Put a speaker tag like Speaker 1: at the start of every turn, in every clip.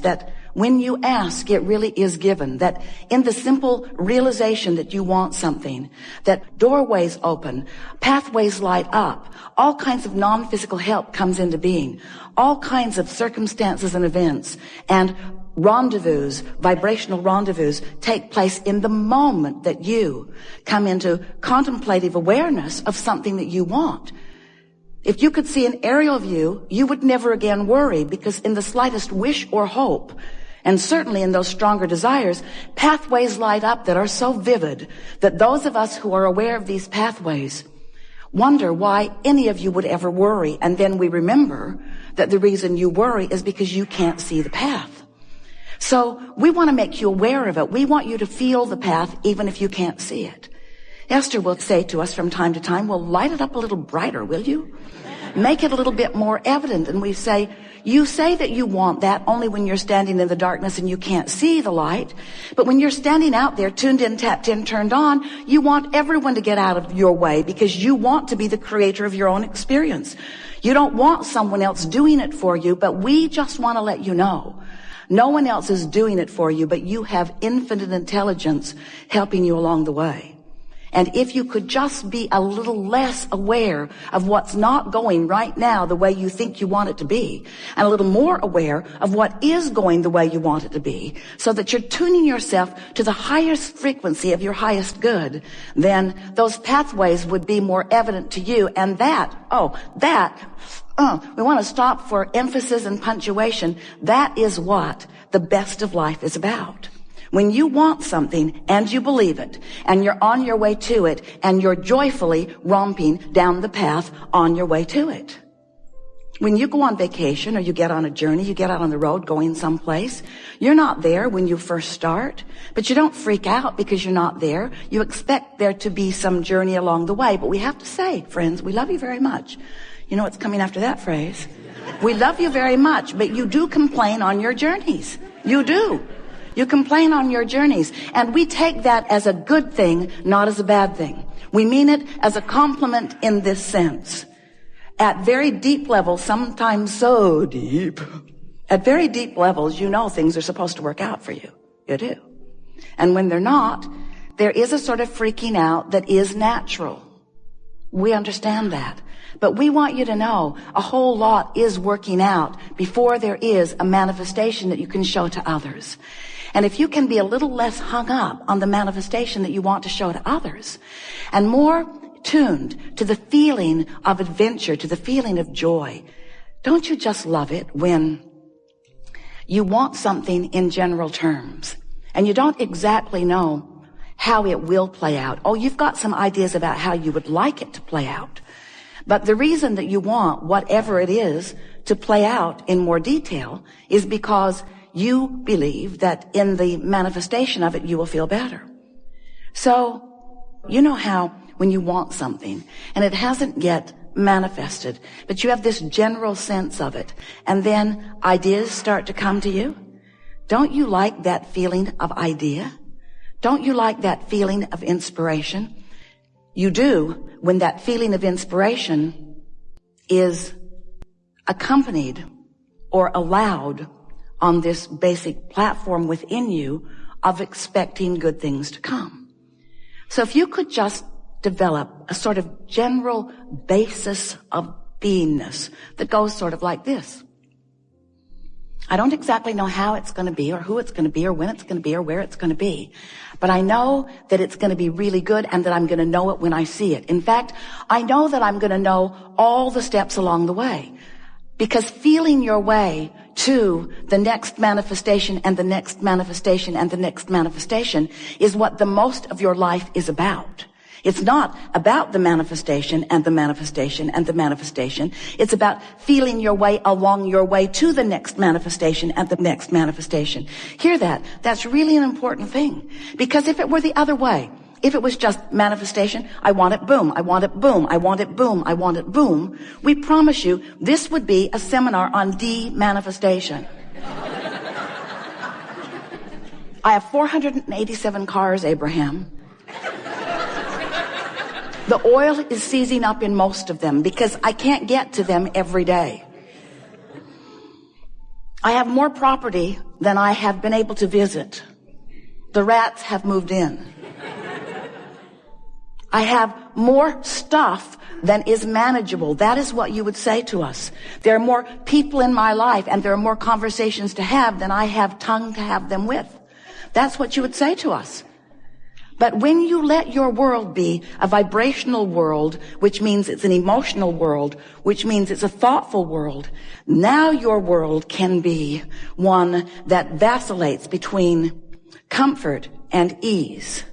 Speaker 1: that when you ask, it really is given. That in the simple realization that you want something, that doorways open, pathways light up, all kinds of non-physical help comes into being, all kinds of circumstances and events and rendezvous, vibrational rendezvous take place in the moment that you come into contemplative awareness of something that you want. If you could see an aerial view, you would never again worry, because in the slightest wish or hope, and certainly in those stronger desires, pathways light up that are so vivid that those of us who are aware of these pathways wonder why any of you would ever worry. And then we remember that the reason you worry is because you can't see the path. So we want to make you aware of it. We want you to feel the path even if you can't see it. Esther will say to us from time to time, well, light it up a little brighter, will you? Make it a little bit more evident. And we say, you say that you want that only when you're standing in the darkness and you can't see the light. But when you're standing out there, tuned in, tapped in, turned on, you want everyone to get out of your way because you want to be the creator of your own experience. You don't want someone else doing it for you, but we just want to let you know. No one else is doing it for you, but you have infinite intelligence helping you along the way. And if you could just be a little less aware of what's not going right now the way you think you want it to be, and a little more aware of what is going the way you want it to be, so that you're tuning yourself to the highest frequency of your highest good, then those pathways would be more evident to you. And we want to stop for emphasis and punctuation. That is what the best of life is about. When you want something and you believe it and you're on your way to it and you're joyfully romping down the path on your way to it. When you go on vacation or you get on a journey, you get out on the road going someplace, you're not there when you first start, but you don't freak out because you're not there. You expect there to be some journey along the way. But we have to say, friends, we love you very much. You know what's coming after that phrase? We love you very much, but you do complain on your journeys. You do. You complain on your journeys, and we take that as a good thing, not as a bad thing. We mean it as a compliment in this sense. At very deep levels, sometimes so deep, at very deep levels, you know things are supposed to work out for you. You do. And when they're not, there is a sort of freaking out that is natural. We understand that. But we want you to know a whole lot is working out before there is a manifestation that you can show to others. And if you can be a little less hung up on the manifestation that you want to show to others and more tuned to the feeling of adventure, to the feeling of joy, don't you just love it when you want something in general terms and you don't exactly know how it will play out? Oh, you've got some ideas about how you would like it to play out. But the reason that you want whatever it is to play out in more detail is because you believe that in the manifestation of it, you will feel better. So, you know how when you want something and it hasn't yet manifested, but you have this general sense of it, and then ideas start to come to you? Don't you like that feeling of idea? Don't you like that feeling of inspiration? You do when that feeling of inspiration is accompanied or allowed on this basic platform within you of expecting good things to come. So if you could just develop a sort of general basis of beingness that goes sort of like this. I don't exactly know how it's going to be or who it's going to be or when it's going to be or where it's going to be. But I know that it's going to be really good and that I'm going to know it when I see it. In fact, I know that I'm going to know all the steps along the way. Because feeling your way to the next manifestation and the next manifestation and the next manifestation is what the most of your life is about. It's not about the manifestation and the manifestation and the manifestation. It's about feeling your way along your way to the next manifestation and the next manifestation. Hear that? That's really an important thing. Because if it were the other way, if it was just manifestation, I want it, boom, I want it, boom, I want it, boom, I want it, boom, we promise you this would be a seminar on de-manifestation. I have 487 cars, Abraham. The oil is seizing up in most of them because I can't get to them every day. I have more property than I have been able to visit. The rats have moved in. I have more stuff than is manageable. That is what you would say to us. There are more people in my life and there are more conversations to have than I have tongue to have them with. That's what you would say to us. But when you let your world be a vibrational world, which means it's an emotional world, which means it's a thoughtful world, now your world can be one that vacillates between comfort and ease,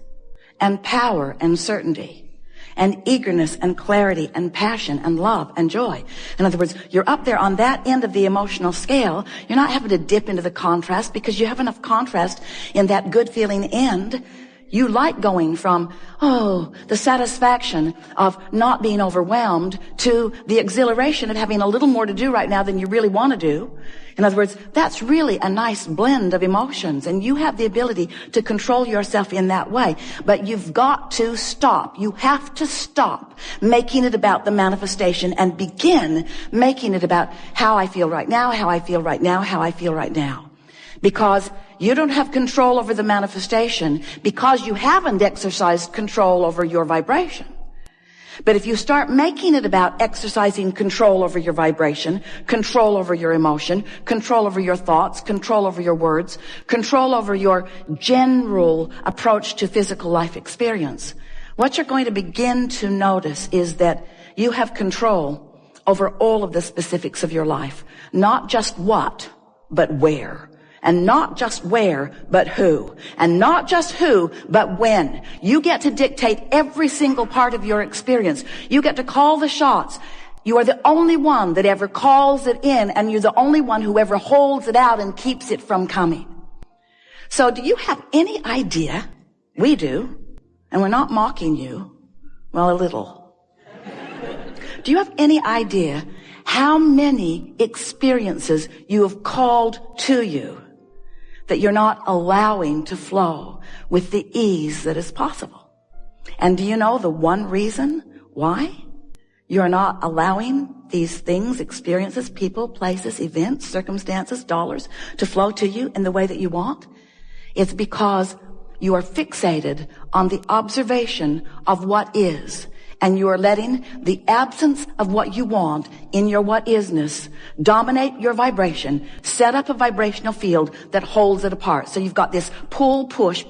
Speaker 1: and power and certainty, and eagerness and clarity and passion and love and joy. In other words, you're up there on that end of the emotional scale. You're not having to dip into the contrast because you have enough contrast in that good feeling end. You like going from, the satisfaction of not being overwhelmed to the exhilaration of having a little more to do right now than you really want to do. In other words, that's really a nice blend of emotions, and you have the ability to control yourself in that way. But you've got to stop. You have to stop making it about the manifestation and begin making it about how I feel right now, how I feel right now, how I feel right now. Because you don't have control over the manifestation because you haven't exercised control over your vibration. But if you start making it about exercising control over your vibration, control over your emotion, control over your thoughts, control over your words, control over your general approach to physical life experience, what you're going to begin to notice is that you have control over all of the specifics of your life. Not just what, but where. And not just where, but who. And not just who, but when. You get to dictate every single part of your experience. You get to call the shots. You are the only one that ever calls it in, and you're the only one who ever holds it out and keeps it from coming. So do you have any idea? We do. And we're not mocking you. Well, a little. Do you have any idea how many experiences you have called to you that you're not allowing to flow with the ease that is possible? And do you know the one reason why you're not allowing these things, experiences, people, places, events, circumstances, dollars to flow to you in the way that you want? It's because you are fixated on the observation of what is. And you are letting the absence of what you want in your what isness dominate your vibration, set up a vibrational field that holds it apart. So you've got this pull, push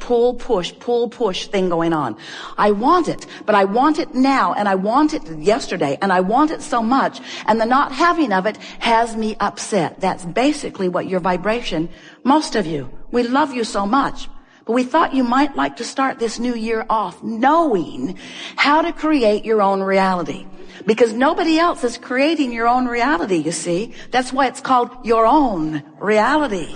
Speaker 1: thing going on. I want it, but I want it now, and I want it yesterday, and I want it so much, and the not having of it has me upset. That's basically what your vibration, most of you, we love you so much. But we thought you might like to start this new year off knowing how to create your own reality. Because nobody else is creating your own reality, you see. That's why it's called your own reality.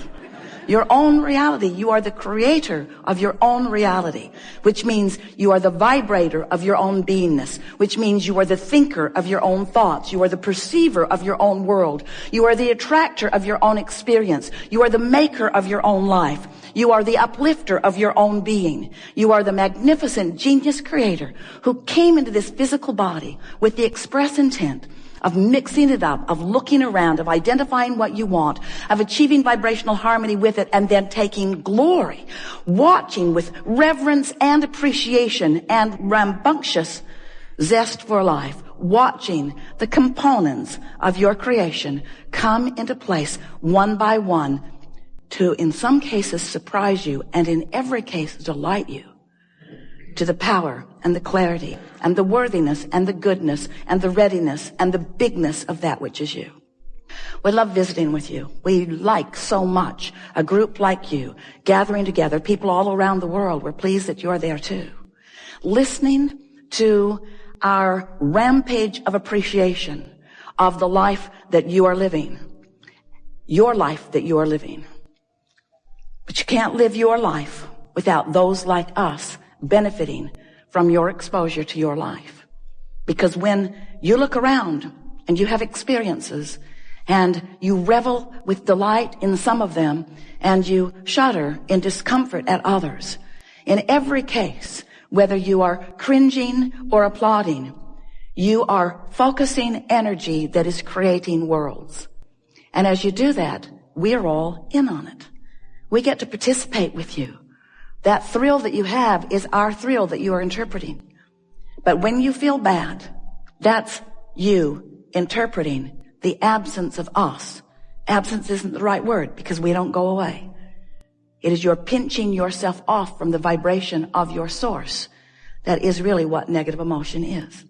Speaker 1: Your own reality. You are the creator of your own reality, which means you are the vibrator of your own beingness, which means you are the thinker of your own thoughts. You are the perceiver of your own world. You are the attractor of your own experience. You are the maker of your own life. You are the uplifter of your own being. You are the magnificent genius creator who came into this physical body with the express intent of mixing it up, of looking around, of identifying what you want, of achieving vibrational harmony with it, and then taking glory, watching with reverence and appreciation and rambunctious zest for life, watching the components of your creation come into place one by one to, in some cases, surprise you, and in every case, delight you to the power and the clarity and the worthiness and the goodness and the readiness and the bigness of that which is you. We love visiting with you. We like so much a group like you gathering together, people all around the world. We're pleased that you're there too. Listening to our rampage of appreciation of the life that you are living, your life that you are living. But you can't live your life without those like us benefiting from your exposure to your life. Because when you look around and you have experiences and you revel with delight in some of them and you shudder in discomfort at others, in every case, whether you are cringing or applauding, you are focusing energy that is creating worlds. And as you do that, we're all in on it. We get to participate with you. That thrill that you have is our thrill that you are interpreting. But when you feel bad, that's you interpreting the absence of us. Absence isn't the right word because we don't go away. It is your pinching yourself off from the vibration of your source. That is really what negative emotion is.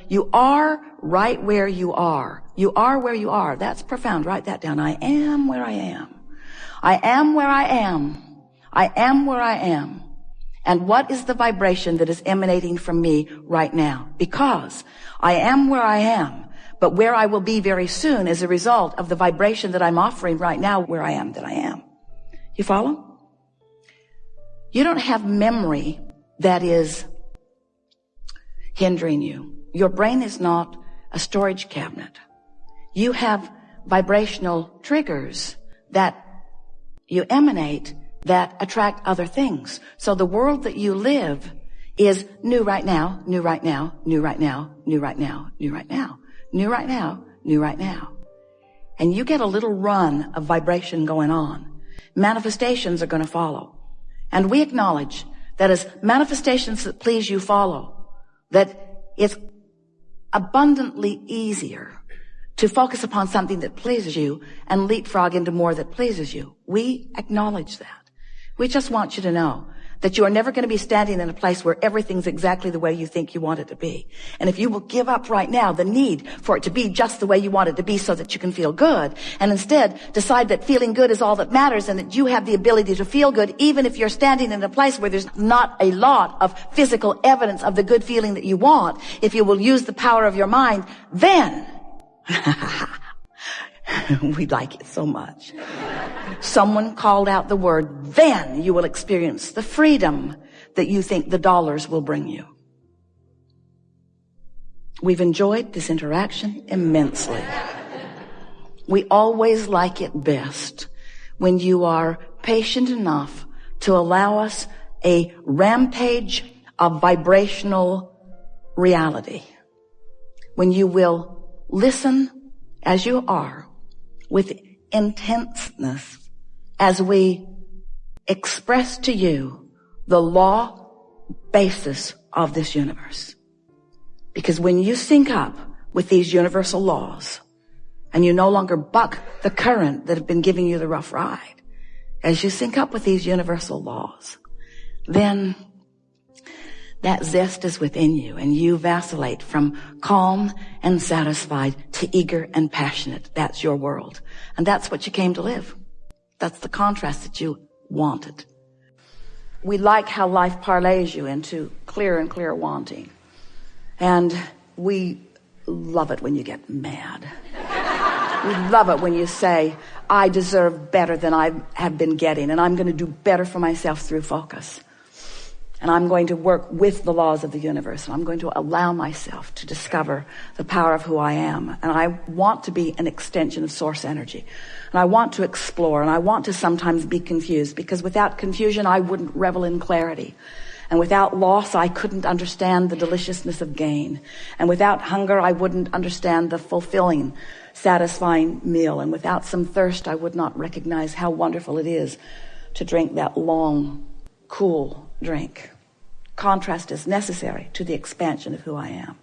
Speaker 1: You are right where you are. You are where you are. That's profound. Write that down. I am where I am. I am where I am. I am where I am. And what is the vibration that is emanating from me right now? Because I am where I am, but where I will be very soon is a result of the vibration that I'm offering right now where I am that I am. You follow? You don't have memory that is hindering you. Your brain is not a storage cabinet. You have vibrational triggers that you emanate that attract other things. So the world that you live is new right now, new right now, new right now, new right now, new right now, new right now, new right now. And you get a little run of vibration going on. Manifestations are going to follow. And we acknowledge that as manifestations that please you follow, that it's abundantly easier to focus upon something that pleases you and leapfrog into more that pleases you. We acknowledge that. We just want you to know that you are never going to be standing in a place where everything's exactly the way you think you want it to be. And if you will give up right now the need for it to be just the way you want it to be so that you can feel good, and instead decide that feeling good is all that matters and that you have the ability to feel good even if you're standing in a place where there's not a lot of physical evidence of the good feeling that you want, if you will use the power of your mind, then we like it so much. Someone called out the word, then you will experience the freedom that you think the dollars will bring you. We've enjoyed this interaction immensely. We always like it best when you are patient enough to allow us a rampage of vibrational reality. When you will listen as you are with intenseness as we express to you the law basis of this universe. Because when you sync up with these universal laws and you no longer buck the current that have been giving you the rough ride, as you sync up with these universal laws, then that zest is within you and you vacillate from calm and satisfied to eager and passionate. That's your world. And that's what you came to live. That's the contrast that you wanted. We like how life parlays you into clearer and clearer wanting. And we love it when you get mad. We love it when you say, I deserve better than I have been getting, and I'm going to do better for myself through focus. And I'm going to work with the laws of the universe, and I'm going to allow myself to discover the power of who I am. And I want to be an extension of source energy. And I want to explore, and I want to sometimes be confused, because without confusion, I wouldn't revel in clarity. And without loss, I couldn't understand the deliciousness of gain. And without hunger, I wouldn't understand the fulfilling, satisfying meal. And without some thirst, I would not recognize how wonderful it is to drink that long, cool drink. Contrast is necessary to the expansion of who I am.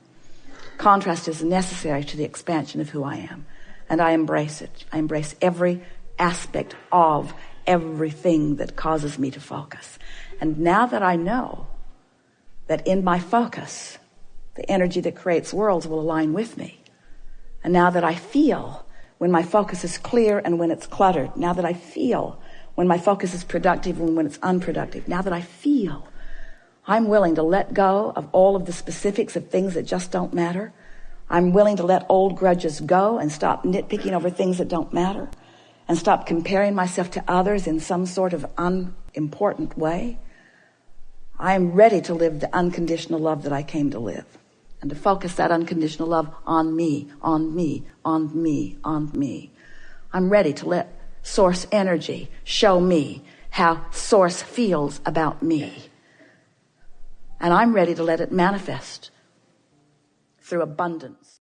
Speaker 1: Contrast is necessary to the expansion of who I am. And I embrace it. I embrace every aspect of everything that causes me to focus. And now that I know that in my focus, the energy that creates worlds will align with me. And now that I feel when my focus is clear and when it's cluttered. Now that I feel when my focus is productive and when it's unproductive. Now that I feel, I'm willing to let go of all of the specifics of things that just don't matter. I'm willing to let old grudges go and stop nitpicking over things that don't matter and stop comparing myself to others in some sort of unimportant way. I am ready to live the unconditional love that I came to live and to focus that unconditional love on me, on me, on me, on me. I'm ready to let source energy show me how source feels about me. And I'm ready to let it manifest through abundance.